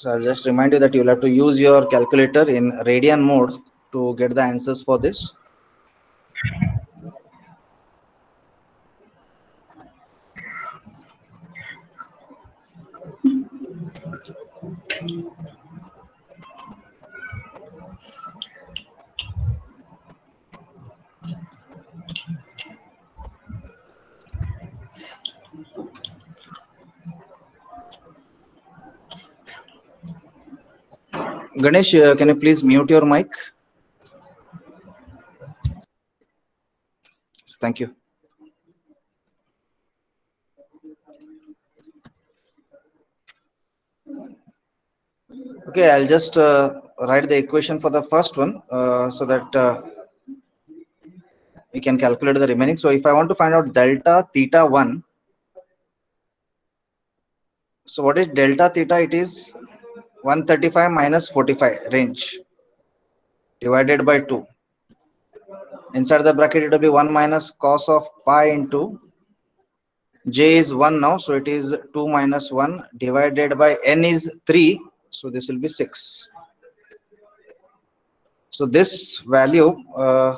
So I'll just remind you that you'll have to use your calculator in radian mode to get the answers for this. Ganesh, can you please mute your mic? Thank you. Okay, I'll just write the equation for the first one so that we can calculate the remaining. So if I want to find out delta theta 1, so what is delta theta? It is 135 minus 45 range divided by 2. Inside the bracket, it will be 1 minus cos of pi into j is 1 now, so it is 2 minus 1 divided by n is 3, so this will be 6. So this value, I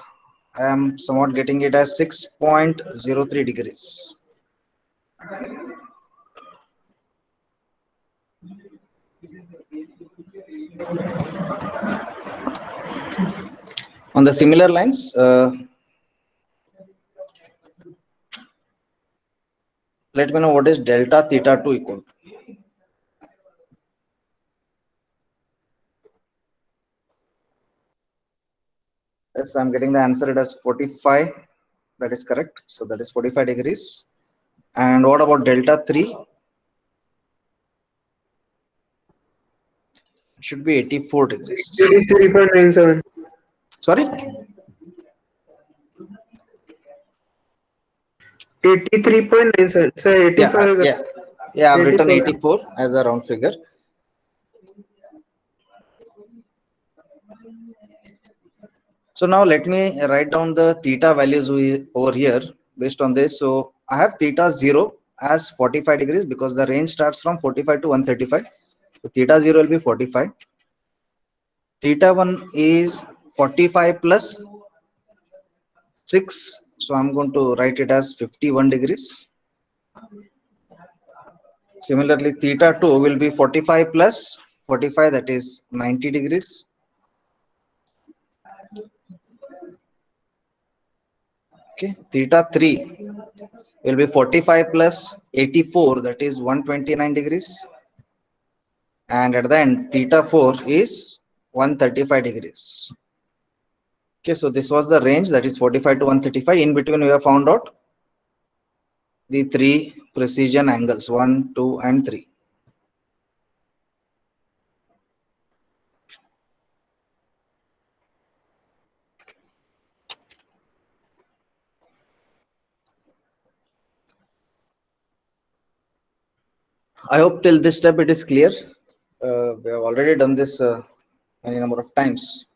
am somewhat getting it as 6.03 degrees. On the similar lines, let me know what is delta theta 2 equal to. Yes, I'm getting the answer as 45. That is correct. So that is 45 degrees. And what about delta 3? It should be 84 degrees. 83.97. Sorry? 83.97. So 84 is yeah, I've written 84. 84 as a round figure. So now let me write down the theta values over here based on this. So I have theta 0 as 45 degrees because the range starts from 45 to 135. So theta 0 will be 45. Theta 1 is 45 plus 6. So I'm going to write it as 51 degrees. Similarly, theta 2 will be 45 plus 45, that is 90 degrees. Okay, theta 3 will be 45 plus 84, that is 129 degrees. And at the end, theta 4 is 135 degrees. Okay, so this was the range, that is 45 to 135. In between, we have found out the 3 precision angles, 1, 2, and 3. I hope till this step it is clear. We have already done this any number of times.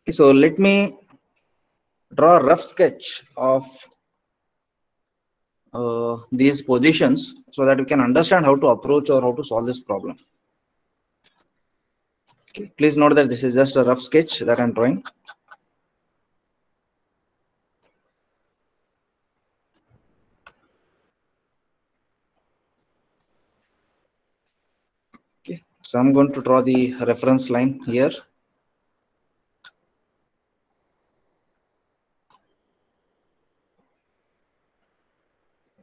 Okay, so let me draw a rough sketch of these positions so that we can understand how to approach or how to solve this problem. Okay, please note that this is just a rough sketch that I'm drawing. Okay, so I'm going to draw the reference line here.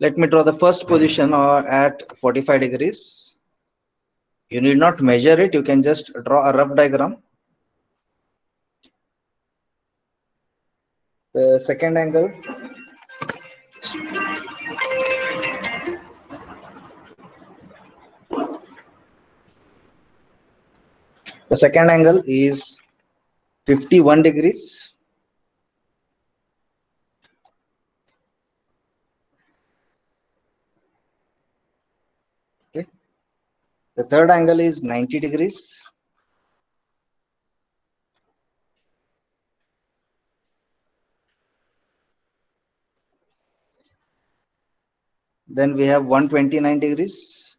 Let me draw the first position at 45 degrees. You need not measure it, you can just draw a rough diagram. The second angle, is 51 degrees. Okay. The third angle is 90 degrees. Then we have 129 degrees.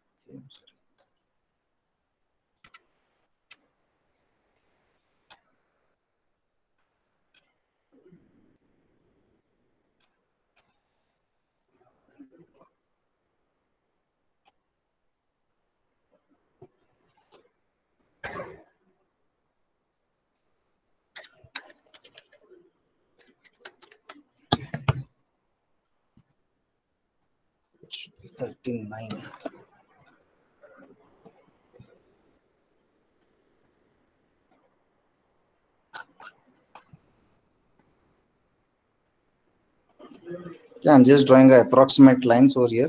It should be 39. Yeah, I'm just drawing approximate lines over here.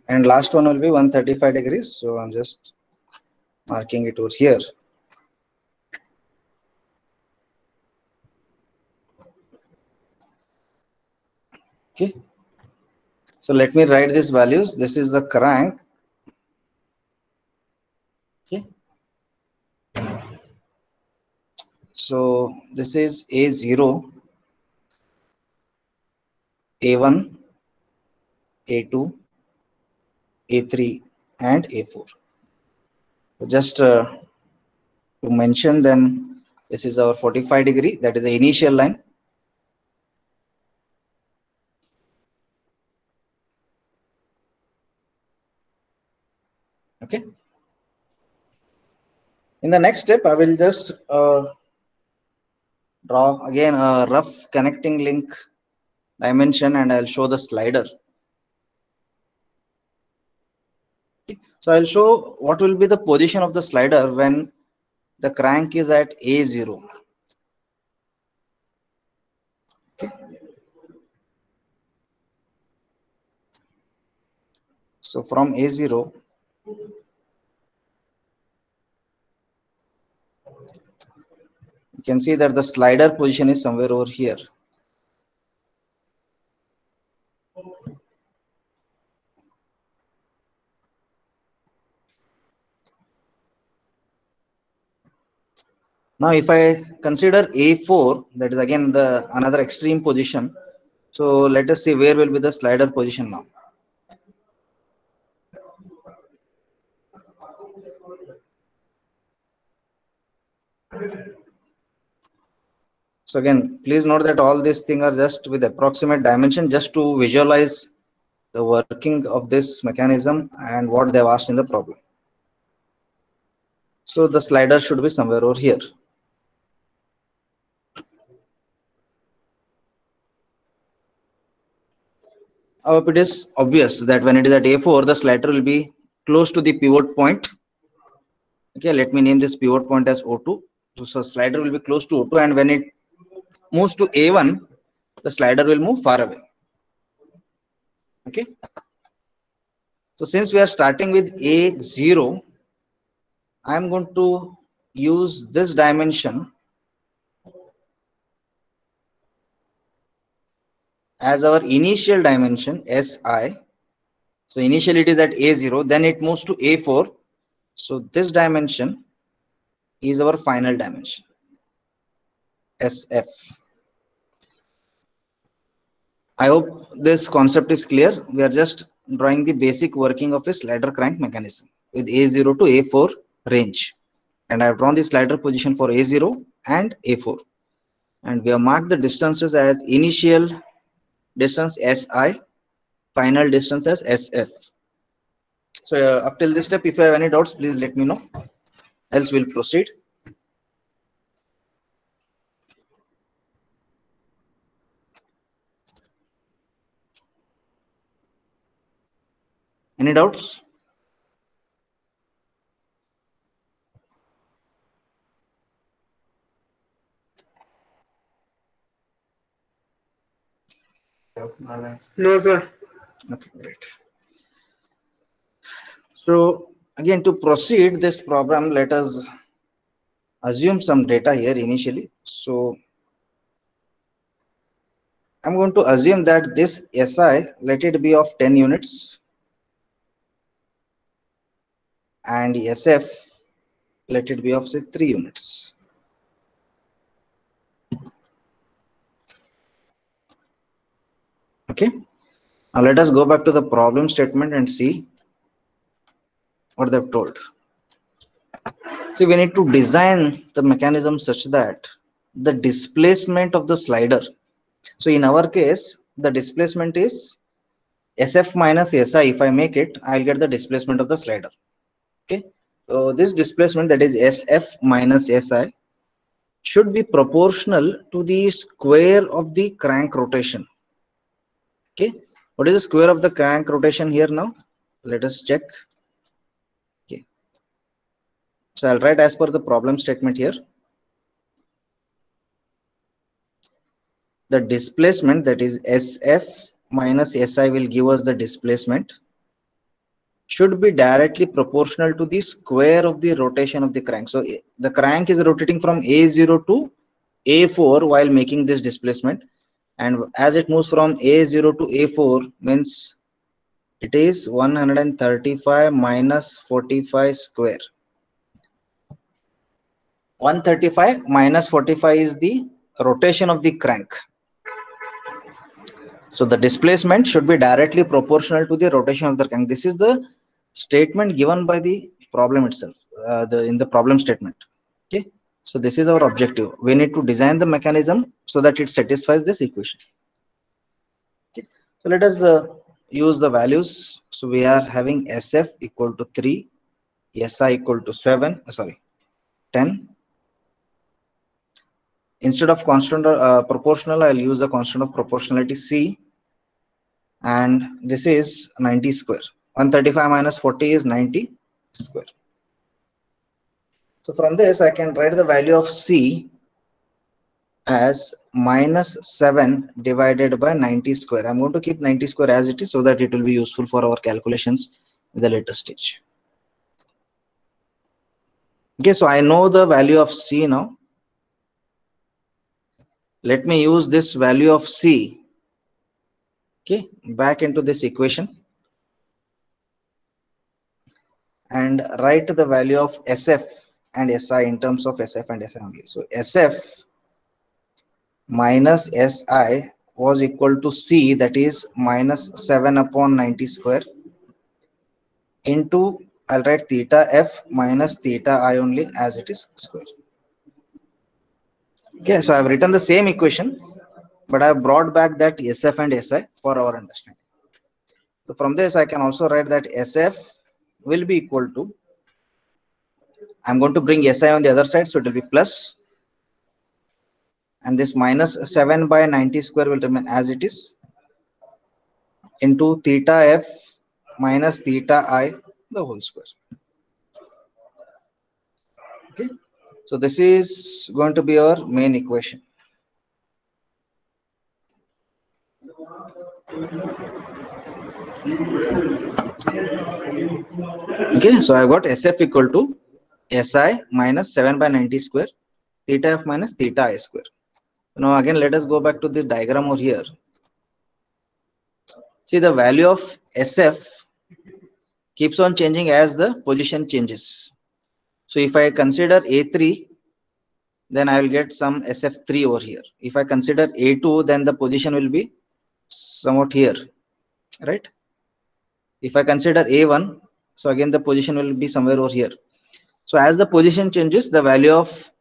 And last one will be 135 degrees. So I'm just marking it over here. Okay. So let me write these values. This is the crank. Okay. So this is A0, A1, A2, A3, and A4. Just to mention, then this is our 45 degree. That is the initial line. Okay. In the next step, I will just draw again a rough connecting link dimension, and I'll show the slider. So I'll show what will be the position of the slider when the crank is at A0. Okay. So from A0, you can see that the slider position is somewhere over here. Now, if I consider A4, that is again the another extreme position. So let us see where will be the slider position now. So again, please note that all these things are just with approximate dimension, just to visualize the working of this mechanism and what they've asked in the problem. So the slider should be somewhere over here. It is obvious that when it is at A4, the slider will be close to the pivot point. Okay, let me name this pivot point as O2. So slider will be close to O2, and when it moves to A1, the slider will move far away. Okay. So since we are starting with A0, I am going to use this dimension as our initial dimension SI. So initially it is at A0, then it moves to A4. So this dimension is our final dimension, SF. I hope this concept is clear. We are just drawing the basic working of a slider crank mechanism with A0 to A4 range. And I have drawn the slider position for A0 and A4. And we have marked the distances as initial distance SI, final distance as SF. So up till this step, if you have any doubts, please let me know. Else we'll proceed. Any doubts? No, sir. Okay, great. So again, to proceed this program, let us assume some data here initially. So I'm going to assume that this SI, let it be of 10 units, and SF, let it be of say 3 units. Okay. Now let us go back to the problem statement and see what they've told. See, we need to design the mechanism such that the displacement of the slider. So in our case, the displacement is SF minus SI. If I make it, I'll get the displacement of the slider. Okay. So this displacement, that is SF minus SI, should be proportional to the square of the crank rotation. Okay. What is the square of the crank rotation here now? Let us check. Okay. So I'll write as per the problem statement here. The displacement, that is SF minus SI, will give us the displacement, should be directly proportional to the square of the rotation of the crank. So the crank is rotating from A0 to A4 while making this displacement, and as it moves from A0 to A4 means it is 135 minus 45 square. 135 minus 45 is the rotation of the crank. So the displacement should be directly proportional to the rotation of the crank. This is the statement given by the problem itself, in the problem statement. Okay. So this is our objective. We need to design the mechanism so that it satisfies this equation. Okay. So let us use the values. So we are having SF equal to 3, SI equal to 7, 10. Instead of constant proportional, I'll use the constant of proportionality C, and this is 90 square. 135 minus 40 is 90 square. So from this, I can write the value of C as minus 7 divided by 90 square. I'm going to keep 90 square as it is so that it will be useful for our calculations in the later stage. Okay, so I know the value of C now. Let me use this value of C, okay, back into this equation and write the value of SF and SI in terms of SF and SI only. So SF minus SI was equal to C, that is minus 7 upon 90 square, into, I'll write theta F minus theta I only as it is square. Okay, so I've written the same equation, but I've brought back that SF and SI for our understanding. So from this, I can also write that SF will be equal to, I'm going to bring SI on the other side, so it will be plus, and this minus 7 by 90 square will remain as it is, into theta F minus theta I the whole square. Okay, so this is going to be our main equation. Okay, so I've got SF equal to SI minus 7 by 90 square, theta F minus theta I square. Now again, let us go back to the diagram over here. See, the value of SF keeps on changing as the position changes. So if I consider A3, then I will get some SF3 over here. If I consider A2, then the position will be somewhat here, right? If I consider A1, so again the position will be somewhere over here. So as the position changes, the value of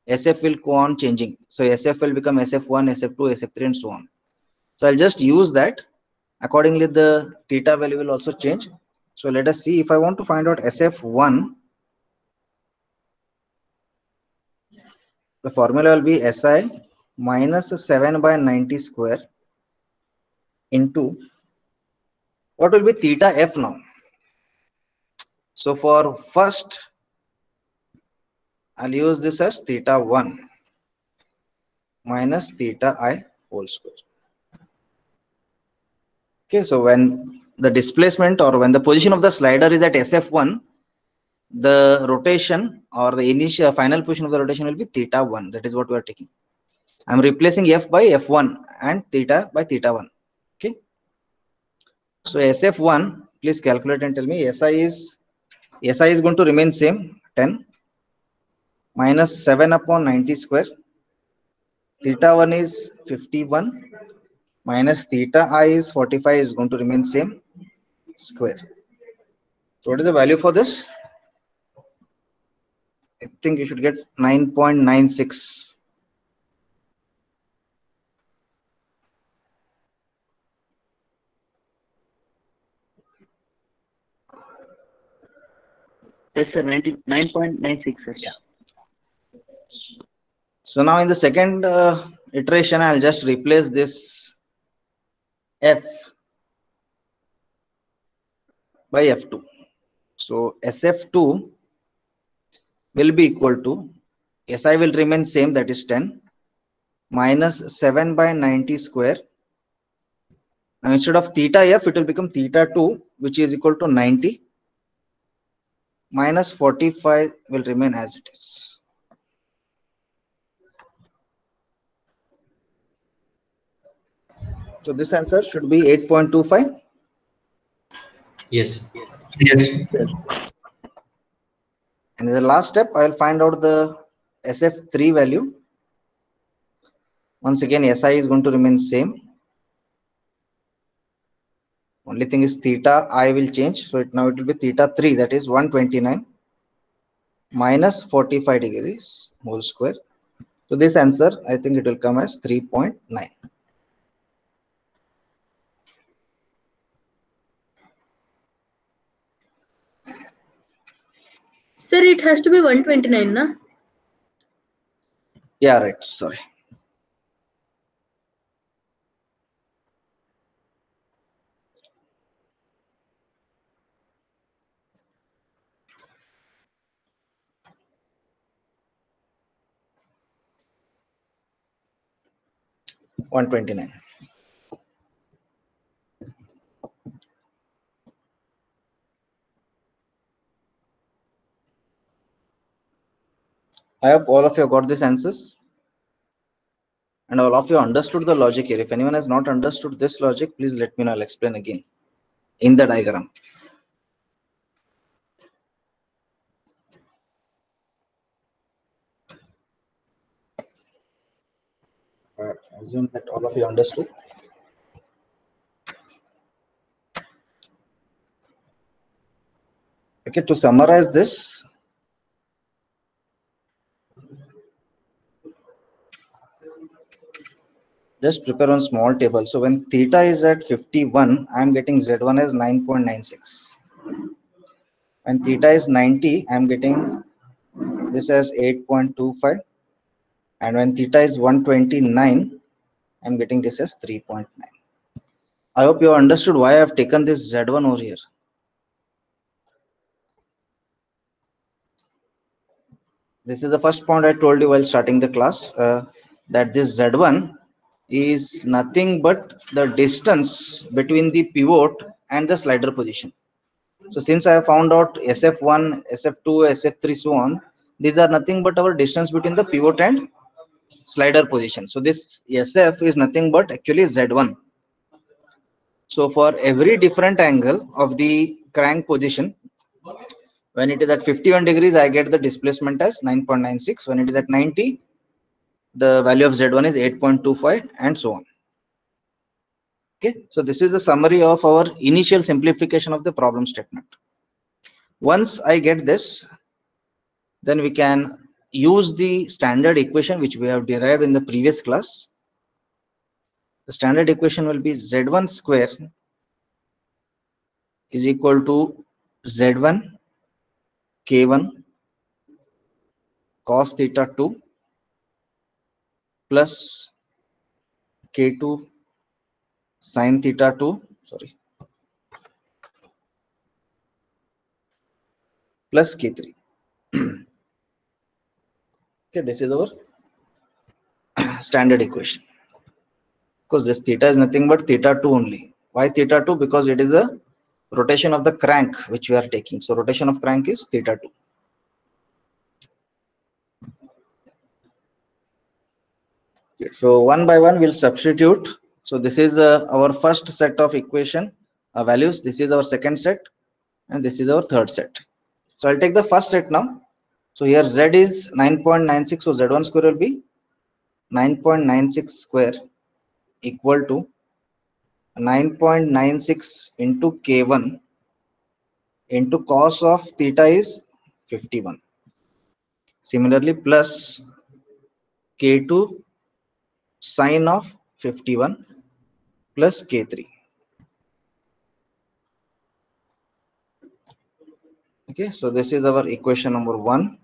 SF will go on changing. So SF will become SF1, SF2, SF3, and so on. So I'll just use that. Accordingly, the theta value will also change. So let us see, if I want to find out SF1, the formula will be SI minus 7 by 90 square into, what will be theta F now? So for first, I'll use this as theta 1 minus theta I whole square. Okay, so when the displacement or when the position of the slider is at SF1, the rotation or the initial final position of the rotation will be theta 1. That is what we are taking. I'm replacing F by F1 and theta by theta 1. Okay. So SF1, please calculate and tell me. SI is going to remain same, 10 minus 7 upon 90 square. Theta 1 is 51 minus theta I is 45 is going to remain same square. So what is the value for this? I think you should get 9.96. Yes, sir. 9.96, sir. Yeah. So now in the second iteration, I'll just replace this f by f2. So sf2 will be equal to SI will remain same, that is 10 minus 7 by 90 square. Now instead of theta f, it will become theta 2, which is equal to 90 minus 45 will remain as it is. So this answer should be 8.25. Yes. Yes. And in the last step, I will find out the SF3 value. Once again, SI is going to remain same. Only thing is theta I will change. So now it will be theta 3, that is 129 minus 45 degrees whole square. So this answer, I think it will come as 3.9. Sir, it has to be 129, na? Yeah, right. Sorry. $129. I hope all of you got these answers. And all of you understood the logic here. If anyone has not understood this logic, please let me know. I'll explain again in the diagram. I assume that all of you understood. Okay, to summarize this, just prepare one small table. So when theta is at 51, I'm getting Z1 as 9.96. When theta is 90, I'm getting this as 8.25. And when theta is 129, I'm getting this as 3.9. I hope you understood why I've taken this Z1 over here. This is the first point I told you while starting the class, that this Z1 is nothing but the distance between the pivot and the slider position. So since I have found out SF1, SF2, SF3, so on, these are nothing but our distance between the pivot and slider position. So this SF is nothing but actually Z1. So for every different angle of the crank position, when it is at 51 degrees, I get the displacement as 9.96. When it is at 90, the value of Z1 is 8.25 and so on. Okay, so this is the summary of our initial simplification of the problem statement. Once I get this, then we can use the standard equation which we have derived in the previous class. The standard equation will be Z1 square is equal to Z1 K1 cos theta 2 plus K2 sin theta 2, plus K3. Okay, this is our standard equation. Because this theta is nothing but theta 2 only. Why theta 2? Because it is a rotation of the crank which we are taking. So rotation of crank is theta 2. Okay, so one by one we'll substitute. So this is our first set of equation values. This is our second set and this is our third set. So I'll take the first set now. So here Z is 9.96. So Z1 square will be 9.96 square equal to 9.96 into K1 into cos of theta is 51. Similarly, plus K2 sine of 51 plus K3. Okay, so this is our equation number 1.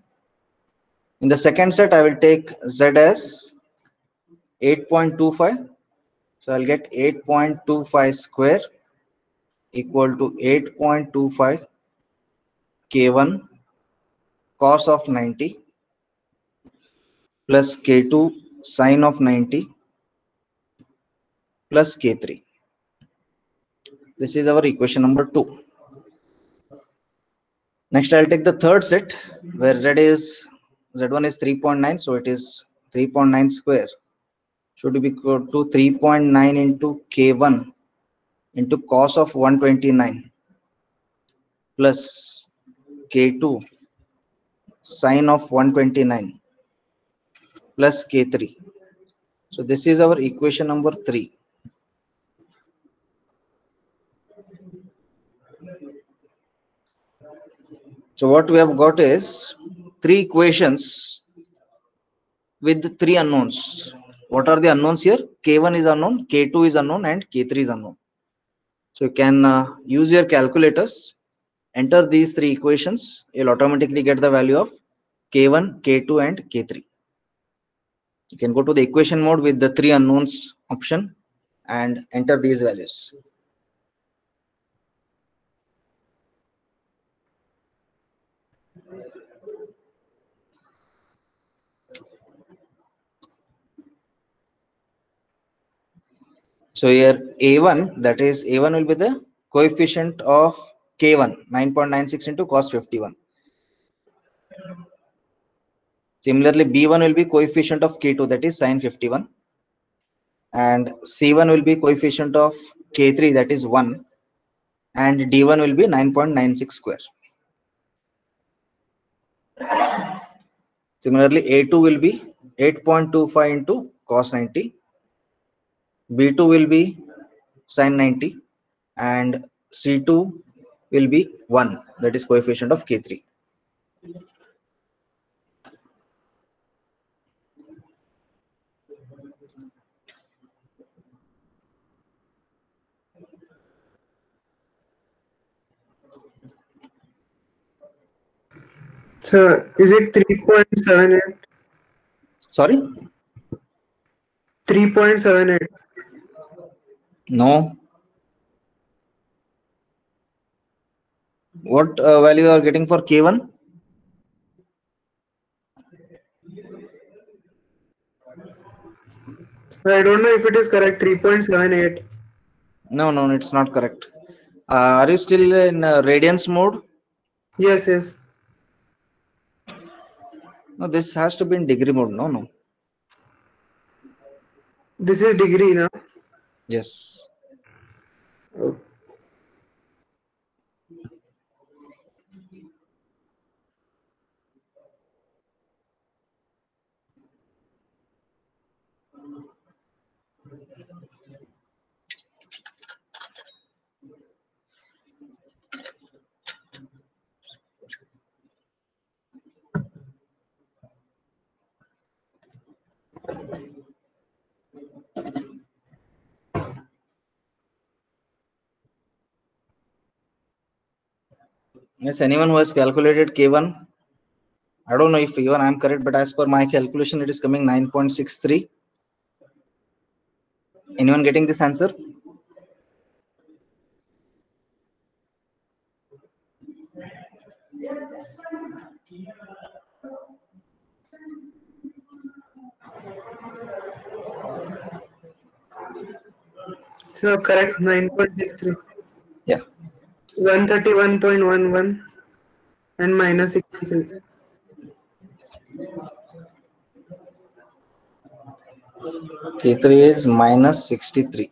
In the second set, I will take Z as 8.25. So I'll get 8.25 square equal to 8.25 K1 cos of 90 plus K2 sine of 90 plus K3. This is our equation number 2. Next, I'll take the third set where Z1 is 3.9, so it is 3.9 square should be equal to 3.9 into K1 into cos of 129 plus K2 sine of 129 plus K3. So this is our equation number 3. So what we have got is 3 equations with 3 unknowns. What are the unknowns here? K1 is unknown, K2 is unknown, and K3 is unknown. So you can use your calculators, enter these 3 equations, you'll automatically get the value of K1, K2, and K3. You can go to the equation mode with the 3 unknowns option and enter these values. So here A1, that is A1 will be the coefficient of K1, 9.96 into cos 51. Similarly, B1 will be coefficient of K2, that is sin 51. And C1 will be coefficient of K3, that is 1. And D1 will be 9.96 square. Similarly, A2 will be 8.25 into cos 90. B2 will be sin 90. And C2 will be 1, that is coefficient of K3. So is it 3.78? Sorry? 3.78. No. What value you are getting for K1? I don't know if it is correct. 3.78. No, it's not correct. Are you still in radians mode? Yes, yes. No, this has to be in degree mode. No. This is degree now. Yes. Oh. Yes, anyone who has calculated K1? I don't know if even I am correct, but as per my calculation, it is coming 9.63. Anyone getting this answer? So correct 9.63. Yeah. 131.11 and minus 63. K3 is minus 63.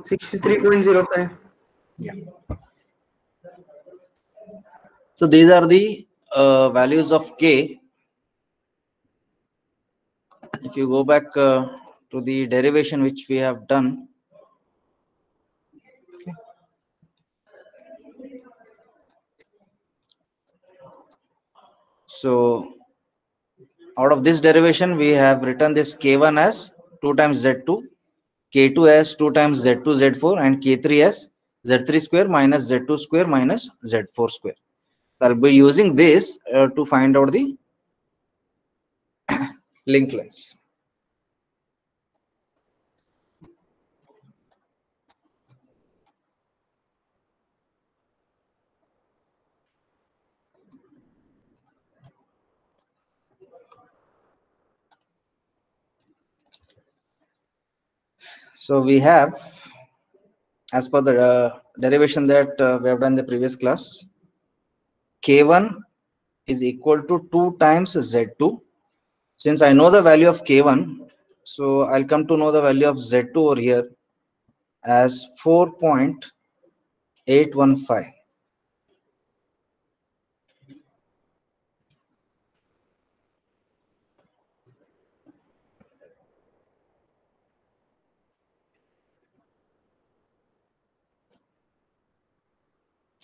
63.05. Yeah. So these are the values of K. If you go back to to the derivation which we have done. Okay. So out of this derivation, we have written this K1 as 2 times Z2, K2 as 2 times Z2 Z4, and K3 as Z3 square minus Z2 square minus Z4 square. I'll be using this to find out the link length. So we have, as per the derivation that we have done in the previous class, K1 is equal to 2 times Z2. Since I know the value of K1, so I'll come to know the value of Z2 over here as 4.815.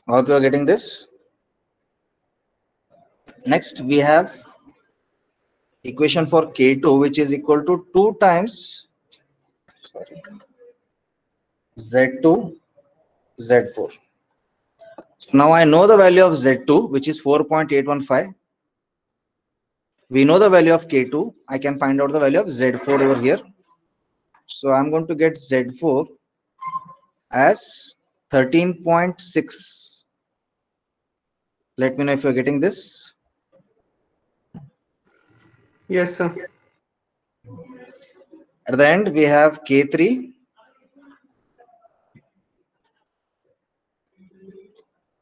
Hope you are getting this. Next, we have equation for K2, which is equal to 2 times Z2 Z4. So now I know the value of Z2, which is 4.815. We know the value of K2. I can find out the value of Z4 over here. So I'm going to get Z4 as 13.6. Let me know if you're getting this. Yes, sir. At the end, we have K3.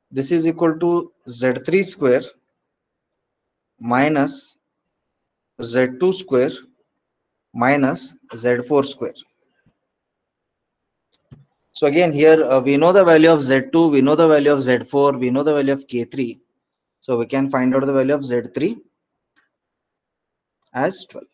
This is equal to Z3 square minus Z2 square minus Z4 square. So again, here we know the value of Z2, we know the value of Z4, we know the value of K3. So we can find out the value of Z3 as 12.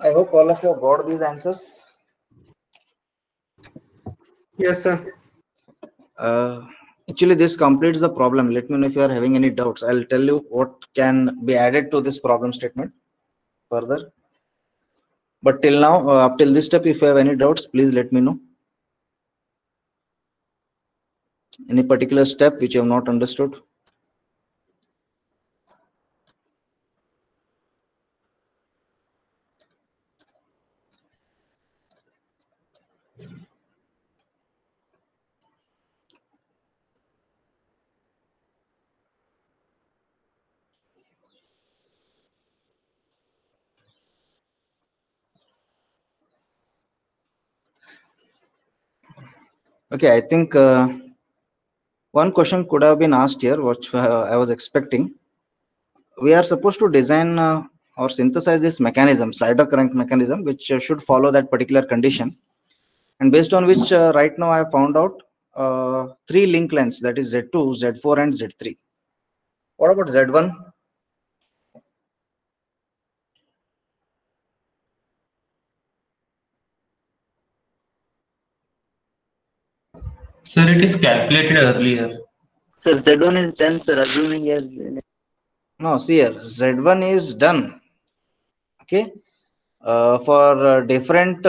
I hope all of you have got these answers. Yes, sir. Actually, this completes the problem. Let me know if you are having any doubts. I'll tell you what can be added to this problem statement further. But till now, up till this step, if you have any doubts, please let me know. Any particular step which you have not understood? Okay, I think one question could have been asked here, which I was expecting. We are supposed to design or synthesize this mechanism, slider crank mechanism, which should follow that particular condition. And based on which right now I have found out 3 link lengths, that is Z2, Z4 and Z3. What about Z1? Sir, it is calculated earlier. Sir, Z1 is done, sir, assuming as No, see here, Z1 is done. Okay. For different,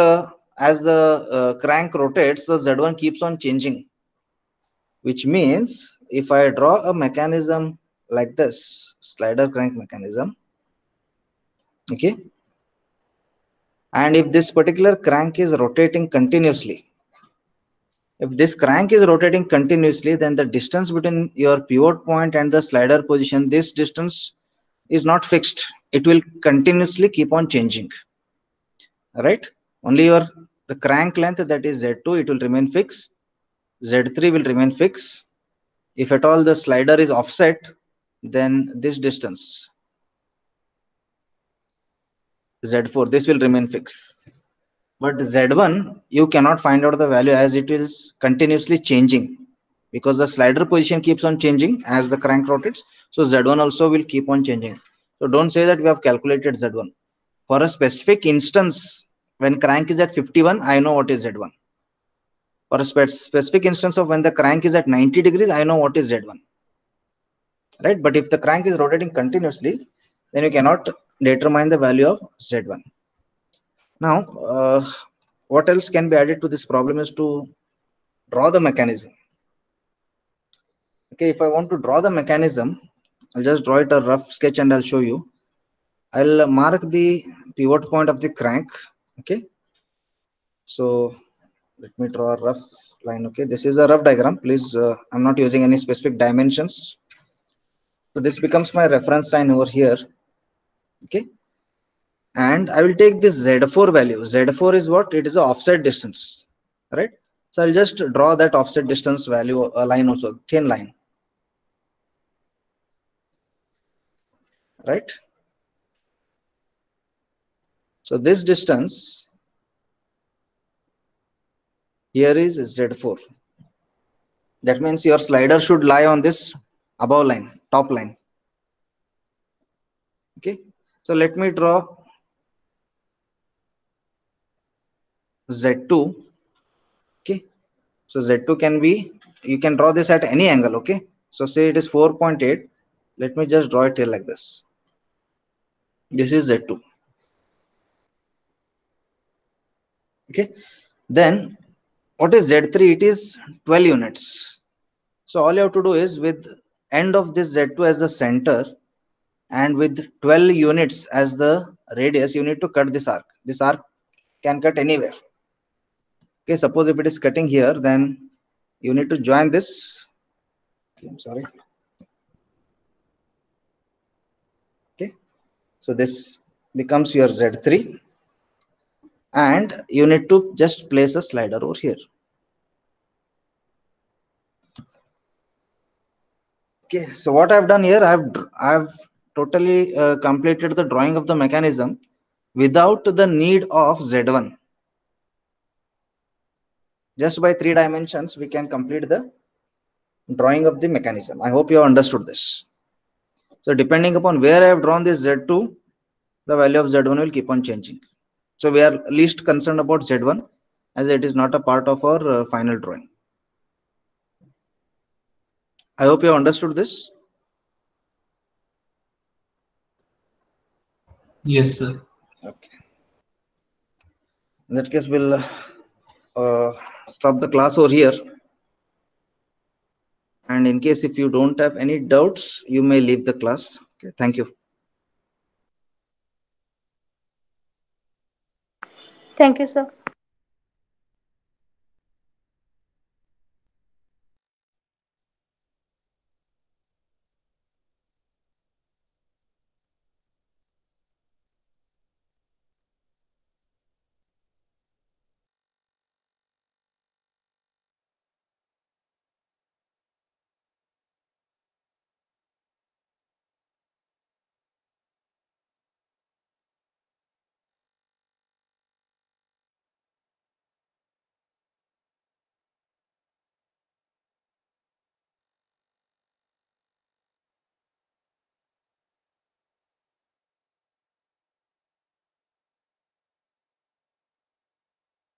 as the crank rotates, the Z1 keeps on changing. Which means if I draw a mechanism like this, slider crank mechanism, okay, and if this particular crank is rotating continuously, if this crank is rotating continuously, then the distance between your pivot point and the slider position, this distance is not fixed. It will continuously keep on changing, right? Only the crank length, that is Z2, it will remain fixed. Z3 will remain fixed. If at all the slider is offset, then this distance Z4, this will remain fixed. But Z1, you cannot find out the value as it is continuously changing, because the slider position keeps on changing as the crank rotates. So Z1 also will keep on changing. So don't say that we have calculated Z1. For a specific instance, when crank is at 51, I know what is Z1. For a specific instance of when the crank is at 90 degrees, I know what is Z1. Right? But if the crank is rotating continuously, then you cannot determine the value of Z1. Now, what else can be added to this problem is to draw the mechanism. Okay, if I want to draw the mechanism, I'll just draw it a rough sketch and I'll show you. I'll mark the pivot point of the crank. Okay, so let me draw a rough line. Okay, this is a rough diagram. Please, I'm not using any specific dimensions. So this becomes my reference line over here. Okay, and I will take this Z4 value. Z4 is what? It is the offset distance, right? So I'll just draw that offset distance value, a line also, thin line, right? So this distance here is Z4. That means your slider should lie on this above line, top line. Okay, so let me draw Z2. Okay, so Z2 can be, you can draw this at any angle. Okay, so say it is 4.8. Let me just draw it here like this. This is Z2. Okay, then what is Z3? It is 12 units. So all you have to do is, with end of this Z2 as the center and with 12 units as the radius, you need to cut this arc. This arc can cut anywhere. Okay, suppose if it is cutting here, then you need to join this. Okay, I'm sorry. Okay, so this becomes your Z3, and you need to just place a slider over here. Okay, so what I've done here, I've totally completed the drawing of the mechanism without the need of Z1. Just by 3 dimensions, we can complete the drawing of the mechanism. I hope you have understood this. So depending upon where I have drawn this Z2, the value of Z1 will keep on changing. So we are least concerned about Z1 as it is not a part of our final drawing. I hope you have understood this. Yes, sir. Okay. In that case, we'll stop the class over here. And in case if you don't have any doubts, you may leave the class. Okay, thank you. Thank you, sir.